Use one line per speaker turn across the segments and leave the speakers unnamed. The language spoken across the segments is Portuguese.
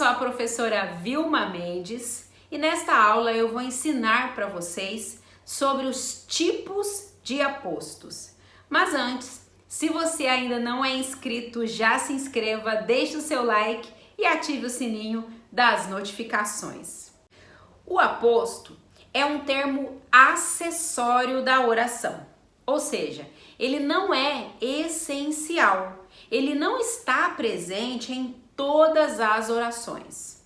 sou a professora Vilma Mendes e nesta aula eu vou ensinar para vocês sobre os tipos de apostos. Mas antes, se você ainda não é inscrito, já se inscreva, deixe o seu like e ative o sininho das notificações. O aposto é um termo acessório da oração, ou seja, ele não é essencial, ele não está presente em todas as orações.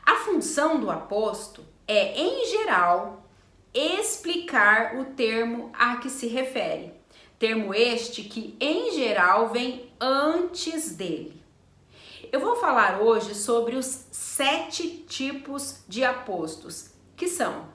A função do aposto é, em geral, explicar o termo a que se refere, termo este que, em geral, vem antes dele. Eu vou falar hoje sobre os 7 tipos de apostos, que são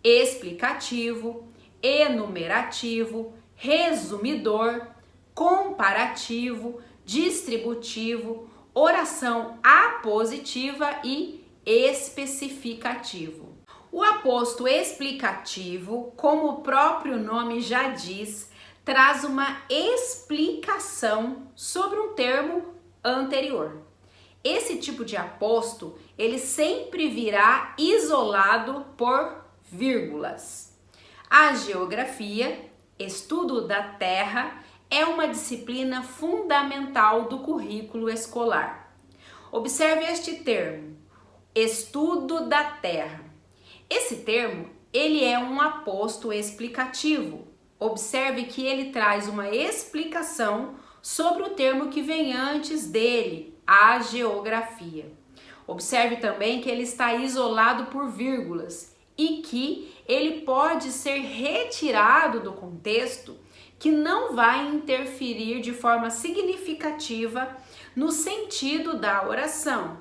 explicativo, enumerativo, resumidor, comparativo, distributivo, oração apositiva e especificativo. O aposto explicativo, como o próprio nome já diz, traz uma explicação sobre um termo anterior. Esse tipo de aposto, ele sempre virá isolado por vírgulas. A geografia, estudo da terra, é uma disciplina fundamental do currículo escolar. Observe este termo, estudo da terra. Esse termo, ele é um aposto explicativo. Observe que ele traz uma explicação sobre o termo que vem antes dele, a geografia. Observe também que ele está isolado por vírgulas e que ele pode ser retirado do contexto, que não vai interferir de forma significativa no sentido da oração.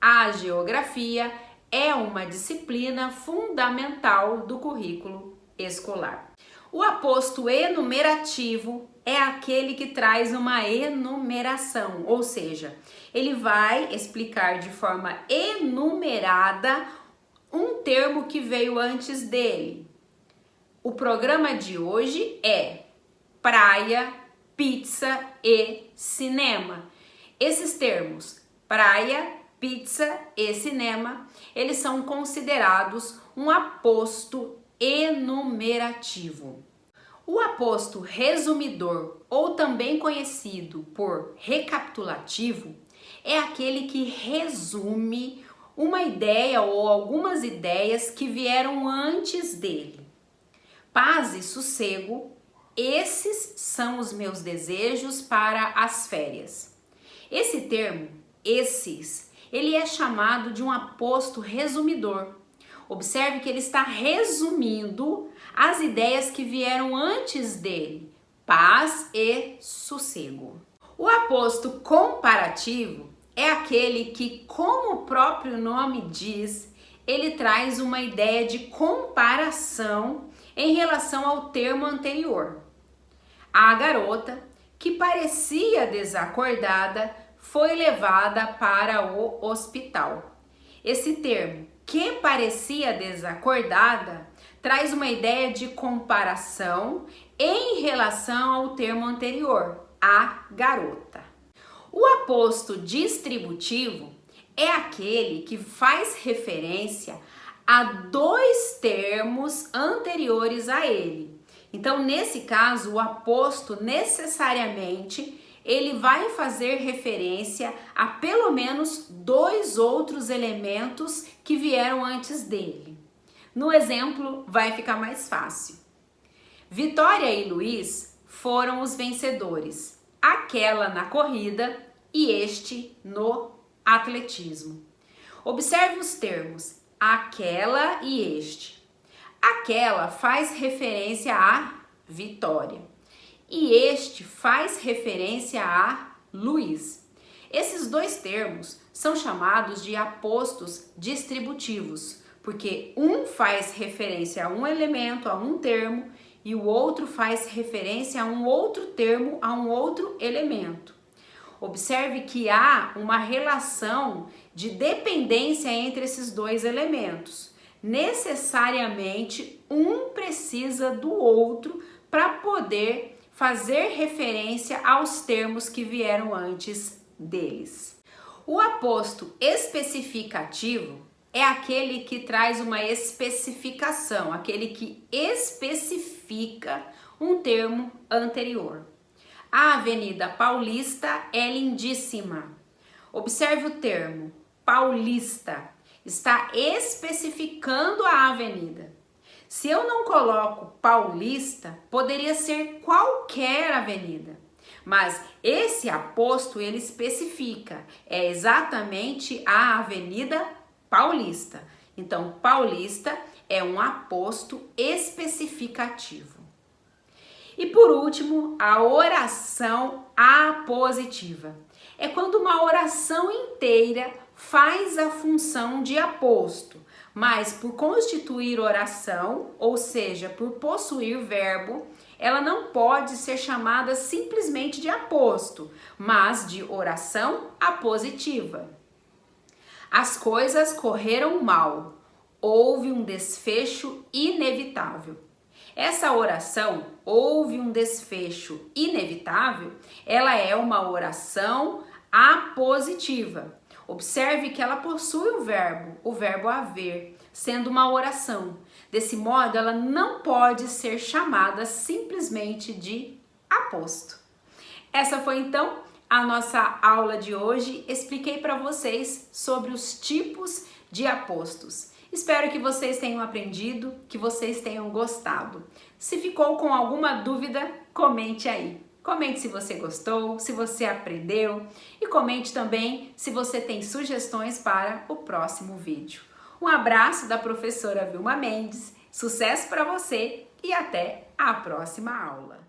A geografia é uma disciplina fundamental do currículo escolar. O aposto enumerativo é aquele que traz uma enumeração, ou seja, ele vai explicar de forma enumerada um termo que veio antes dele. O programa de hoje é praia, pizza e cinema. Esses termos, praia, pizza e cinema, eles são considerados um aposto enumerativo. O aposto resumidor, ou também conhecido por recapitulativo, é aquele que resume uma ideia ou algumas ideias que vieram antes dele. Paz e sossego, esses são os meus desejos para as férias. Esse termo, esses, ele é chamado de um aposto resumidor. Observe que ele está resumindo as ideias que vieram antes dele, paz e sossego. O aposto comparativo é aquele que, como o próprio nome diz, ele traz uma ideia de comparação em relação ao termo anterior. A garota, que parecia desacordada, foi levada para o hospital. Esse termo, que parecia desacordada, traz uma ideia de comparação em relação ao termo anterior, a garota. O aposto distributivo é aquele que faz referência a 2 termos anteriores a ele. Então, nesse caso, o aposto necessariamente ele vai fazer referência a pelo menos 2 outros elementos que vieram antes dele. No exemplo, vai ficar mais fácil. Vitória e Luiz foram os vencedores, aquela na corrida e este no atletismo. Observe os termos aquela e este. Aquela faz referência a Vitória e este faz referência a Luiz. Esses 2 termos são chamados de apostos distributivos, porque um faz referência a um elemento, a um termo, e o outro faz referência a um outro termo, a um outro elemento. Observe que há uma relação de dependência entre esses 2 elementos. Necessariamente, um precisa do outro para poder fazer referência aos termos que vieram antes deles. O aposto especificativo é aquele que traz uma especificação, aquele que especifica um termo anterior. A Avenida Paulista é lindíssima. Observe o termo Paulista, está especificando a avenida. Se eu não coloco Paulista, poderia ser qualquer avenida. Mas esse aposto ele especifica, é exatamente a Avenida Paulista. Então, Paulista é um aposto especificativo. E por último, a oração apositiva. É quando uma oração inteira faz a função de aposto, mas por constituir oração, ou seja, por possuir verbo, ela não pode ser chamada simplesmente de aposto, mas de oração apositiva. As coisas correram mal, houve um desfecho inevitável. Essa oração, houve um desfecho inevitável, ela é uma oração apositiva. Observe que ela possui o verbo haver, sendo uma oração. Desse modo, ela não pode ser chamada simplesmente de aposto. Essa foi então a nossa aula de hoje. Expliquei para vocês sobre os tipos de apostos. Espero que vocês tenham aprendido, que vocês tenham gostado. Se ficou com alguma dúvida, comente aí. Comente se você gostou, se você aprendeu e comente também se você tem sugestões para o próximo vídeo. Um abraço da professora Vilma Mendes, sucesso para você e até a próxima aula!